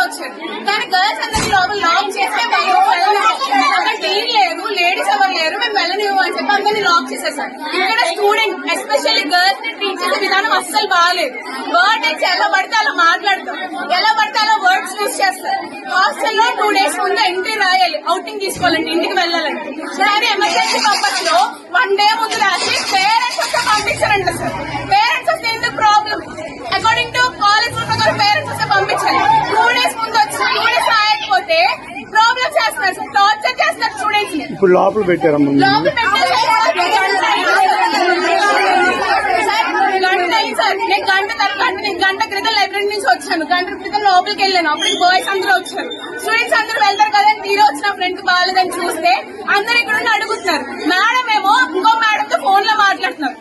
వచ్చారు. కానీ గర్ల్స్ అందరికి లోపల లాక్ చేస్తే అక్కడ టీన్ లేదు, లేడీస్ ఎవరు లేరు, మేము వెళ్ళనివ్వము అని చెప్పి అందరినీ లాక్ చేసేసారు. ఇక్కడ స్టూడెంట్ ఎస్పెషల్లీ గర్ల్స్ ని ట్రీట్ చేసే విధానం అస్సలు బాగాలేదు. వర్డ్ ఎలా పడితే అలా మాట్లాడతాం, ఎలా పడితే అలా వర్డ్స్ యూజ్ చేస్తారు. హాస్టల్లో 2 days ముందు ఎంట్రీ రాయాలి, అవుటింగ్ తీసుకోవాలంటే, ఇంటికి వెళ్ళాలంటే. కానీ ఎమర్జెన్సీ పర్పస్ లో 1 day ముందు రాసి పేరెంట్స్ వస్తే పంపించారంట సార్. పేరెంట్స్ వస్తే ఎందుకు ప్రాబ్లం? అకార్డింగ్ టు కాలేజ్ ప్రకారం పేరెంట్స్ వస్తే పంపించాలి. 2 days ముందు వచ్చి 2 days రాయకపోతే ప్రాబ్లమ్ చేస్తున్నారు సార్, టార్చర్ చేస్తున్నారు స్టూడెంట్స్ ని. ఇప్పుడు లోపల పెట్టారమ్మా, లోపల పెట్టారు సార్. నేను గంట క్రితం లైబ్రరీ నుంచి వచ్చాను, గంట క్రితం లోపలికి వెళ్ళాను. అప్పుడు బాయ్స్ అందరూ వచ్చారు, స్టూడెంట్స్ అందరూ వెళ్తారు కదా. తీరే వచ్చిన ఫ్రెండ్ కి బాగాలేదని చూస్తే అందరు ఇక్కడ అడుగుతున్నారు. మేడం ఏమో ఇంకో మేడం తో ఫోన్ లో మాట్లాడుతున్నారు.